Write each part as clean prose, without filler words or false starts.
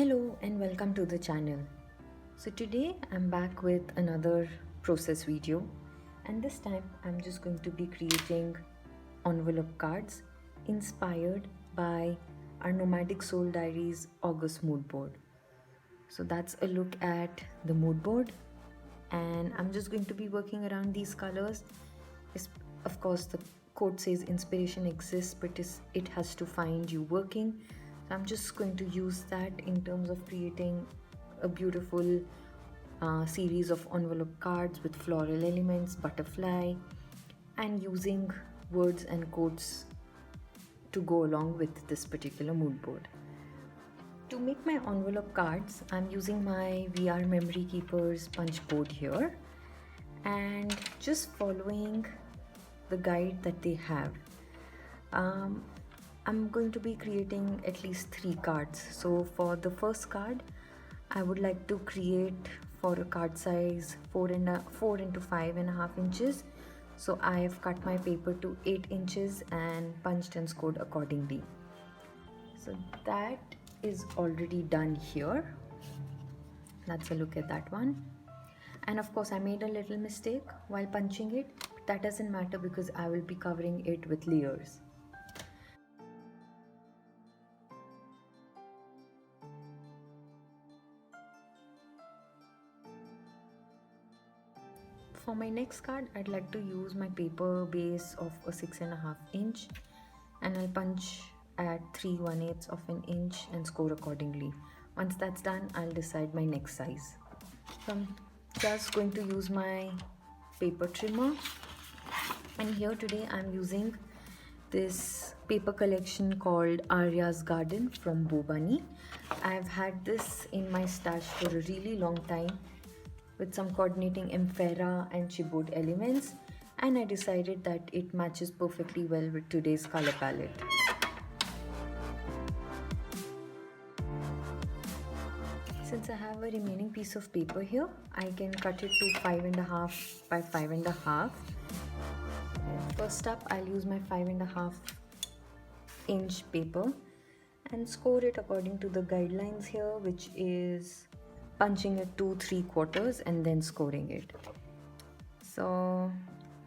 Hello and welcome to the channel. So today I'm back with another process video, and this time I'm just going to be creating envelope cards inspired by our Nomadic Soul Diaries August Moodboard. So that's a look at the Moodboard, and I'm just going to be working around these colors. Of course, the quote says inspiration exists, but it has to find you working. So I'm just going to use that in terms of creating a beautiful series of envelope cards with floral elements, butterfly, and using words and quotes to go along with this particular mood board. To make my envelope cards, I'm using my VR Memory Keepers punch board here and just following the guide that they have. I'm going to be creating at least 3 cards. So for the first card, I would like to create for a card size 4 into 5.5 inches. So I have cut my paper to 8 inches and punched and scored accordingly. So that is already done here. That's a look at that one. And of course I made a little mistake while punching it. But that doesn't matter because I will be covering it with layers. For my next card, I'd like to use my paper base of a 6.5 inch, and I'll punch at 3/1/8 of an inch and score accordingly. Once that's done, I'll decide my next size. So I'm just going to use my paper trimmer, and here today I'm using this paper collection called Arya's Garden from Bo Bunny. I've had this in my stash for a really long time, with some coordinating amphora and chipboard elements, and I decided that it matches perfectly well with today's color palette. Since I have a remaining piece of paper here, I can cut it to 5.5 by 5.5. First up, I'll use my 5.5 inch paper and score it according to the guidelines here, which is punching it to 3/4 and then scoring it. So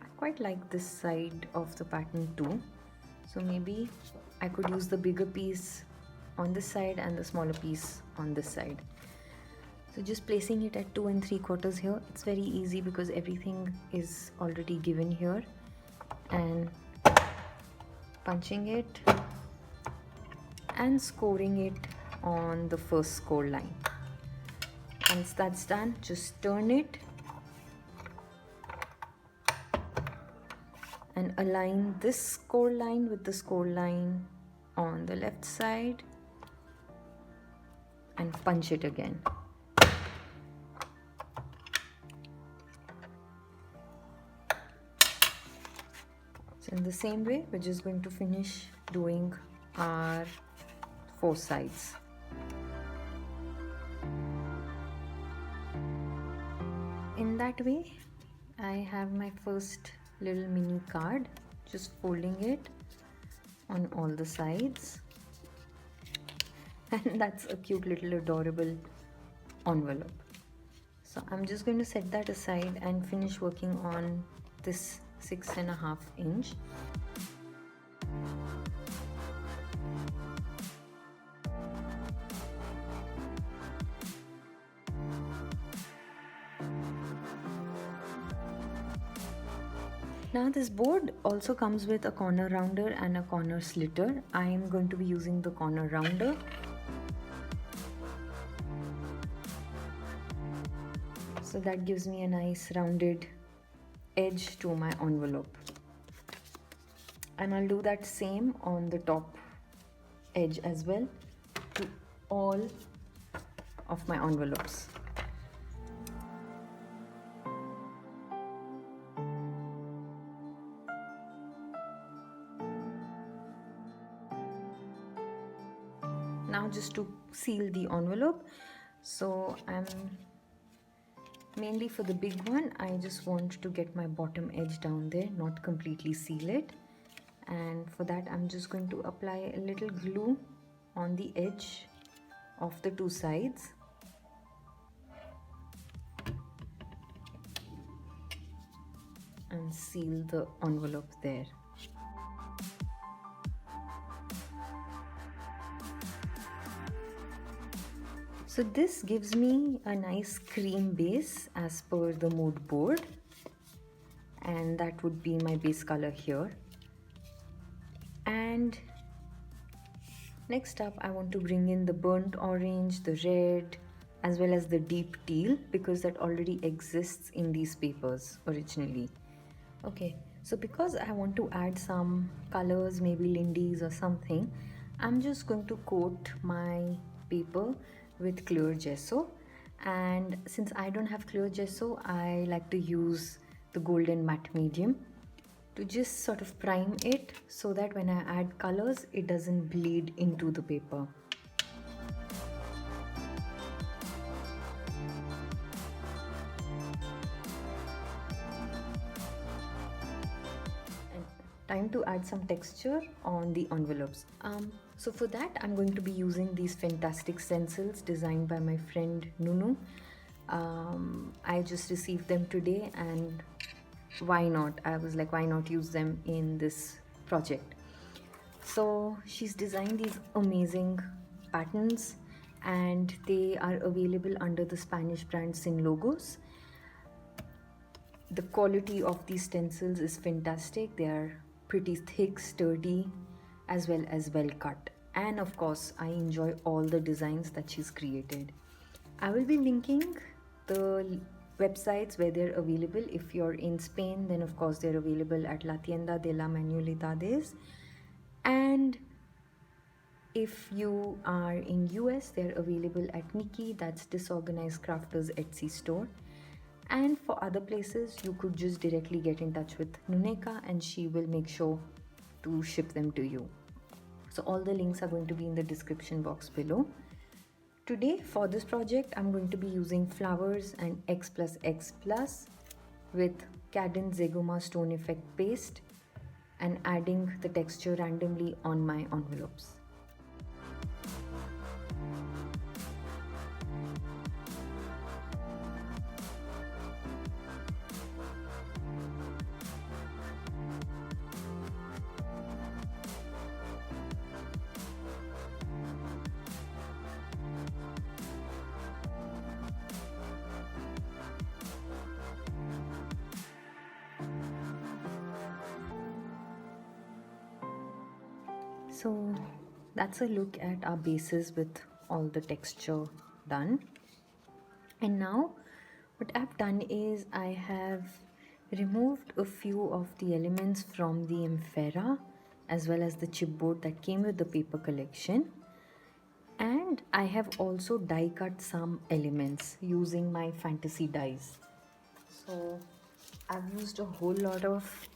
I quite like this side of the pattern too, so maybe I could use the bigger piece on this side and the smaller piece on this side. So just placing it at 2 3/4 here, it's very easy because everything is already given here, and punching it and scoring it on the first score line. Once that's done, just turn it and align this score line with the score line on the left side and punch it again. So in the same way, we're just going to finish doing our 4 sides. In that way, I have my first little mini card, just folding it on all the sides, and that's a cute little adorable envelope. So I'm just going to set that aside and finish working on this 6.5 inch. Now this board also comes with a corner rounder and a corner slitter. I am going to be using the corner rounder. So that gives me a nice rounded edge to my envelope. And I'll do that same on the top edge as well to all of my envelopes. Now just to seal the envelope, so I'm mainly for the big one, I just want to get my bottom edge down there, not completely seal it. And for that I'm just going to apply a little glue on the edge of the two sides. And seal the envelope there. So this gives me a nice cream base as per the mood board, and that would be my base color here. And next up, I want to bring in the burnt orange, the red, as well as the deep teal, because that already exists in these papers originally. Okay, so because I want to add some colors, maybe Lindys or something, I'm just going to coat my paper with clear gesso. And since I don't have clear gesso, I like to use the golden matte medium to just sort of prime it so that when I add colors, it doesn't bleed into the paper. Time to add some texture on the envelopes. So for that, I'm going to be using these fantastic stencils designed by my friend Nunu. I just received them today, and why not? I was like, why not use them in this project? So she's designed these amazing patterns, and they are available under the Spanish brand Sin Logos. The quality of these stencils is fantastic. They are pretty thick, sturdy, as well as well cut. And of course, I enjoy all the designs that she's created. I will be linking the websites where they're available. If you're in Spain, then of course they're available at La Tienda de la Manualidades. And if you are in US, they're available at Nikki, that's Disorganized Crafters Etsy store. And for other places, you could just directly get in touch with Nuneka and she will make sure to ship them to you. So all the links are going to be in the description box below. Today for this project, I'm going to be using flowers and X+X+ with Cadence Zeguma Stone Effect paste and adding the texture randomly on my envelopes. So that's a look at our bases with all the texture done. And now what I've done is I have removed a few of the elements from the Amphera as well as the chipboard that came with the paper collection. And I have also die cut some elements using my fantasy dies. So I've used a whole lot of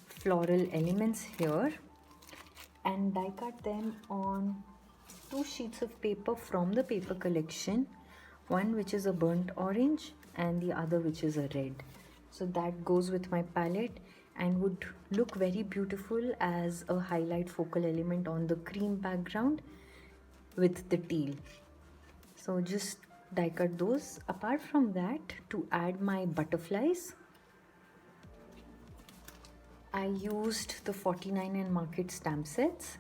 floral elements here and die cut them on 2 sheets of paper from the paper collection, one which is a burnt orange and the other which is a red. So that goes with my palette and would look very beautiful as a highlight focal element on the cream background with the teal. So just die cut those. Apart from that, to add my butterflies, I used the 49 and Market stamp sets,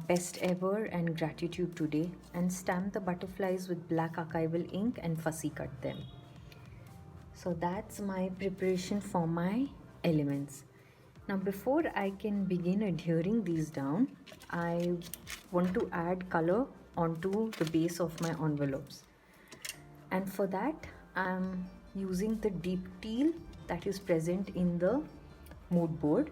Best Ever and Gratitude Today, and stamped the butterflies with black archival ink and fussy cut them. So that's my preparation for my elements. Now before I can begin adhering these down, I want to add color onto the base of my envelopes. And for that, I'm using the deep teal that is present in the mood board,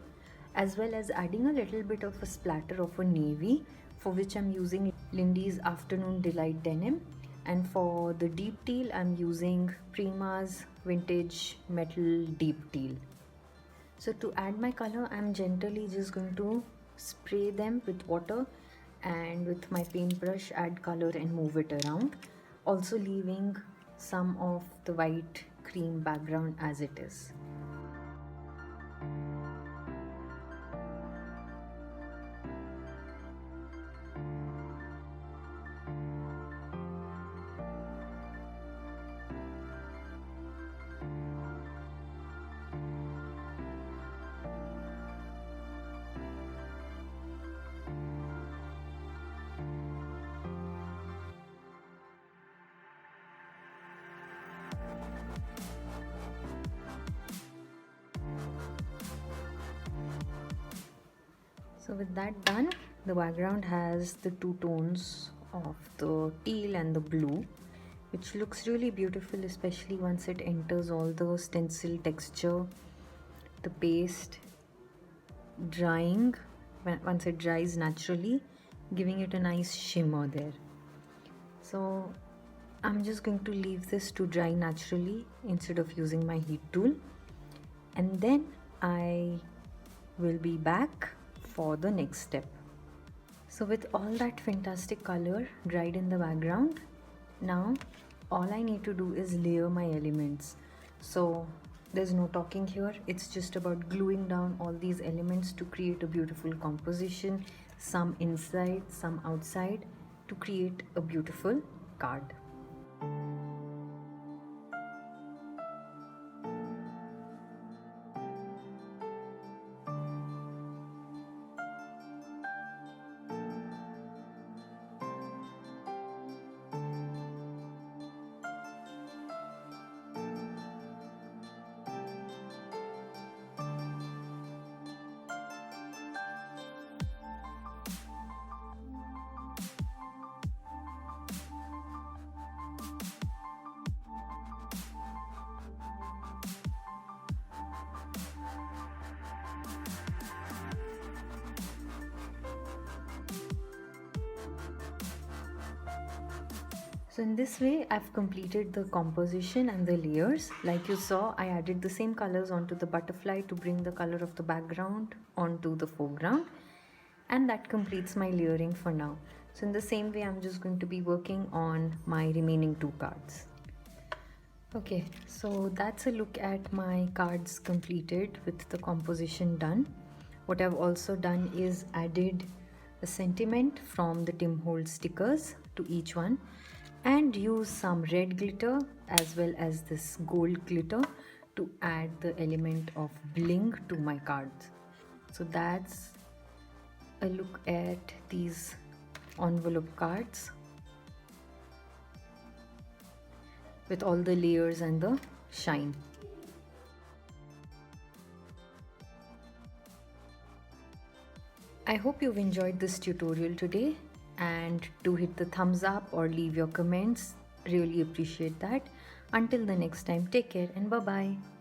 as well as adding a little bit of a splatter of a navy, for which I'm using Lindys Afternoon Delight Denim. And for the deep teal, I'm using Prima's Vintage Metal Deep Teal. So to add my color, I'm gently just going to spray them with water and with my paintbrush add color and move it around, also leaving some of the white cream background as it is. with that done, the background has the two tones of the teal and the blue, which looks really beautiful, especially once it enters all the stencil texture, the paste drying, once it dries naturally, giving it a nice shimmer there. So I'm just going to leave this to dry naturally instead of using my heat tool, and then I will be back for the next step. So with all that fantastic color dried in the background, now all I need to do is layer my elements. So there's no talking here, it's just about gluing down all these elements to create a beautiful composition, some inside, some outside, to create a beautiful card. So in this way, I've completed the composition and the layers. Like you saw, I added the same colors onto the butterfly to bring the color of the background onto the foreground. And that completes my layering for now. So in the same way, I'm just going to be working on my remaining two cards. Okay, so that's a look at my cards completed with the composition done. What I've also done is added a sentiment from the Tim Holtz stickers to each one, and use some red glitter as well as this gold glitter to add the element of bling to my cards. So that's a look at these envelope cards with all the layers and the shine. I hope you've enjoyed this tutorial today, and do hit the thumbs up or leave your comments. Really appreciate that. Until the next time, take care and bye bye.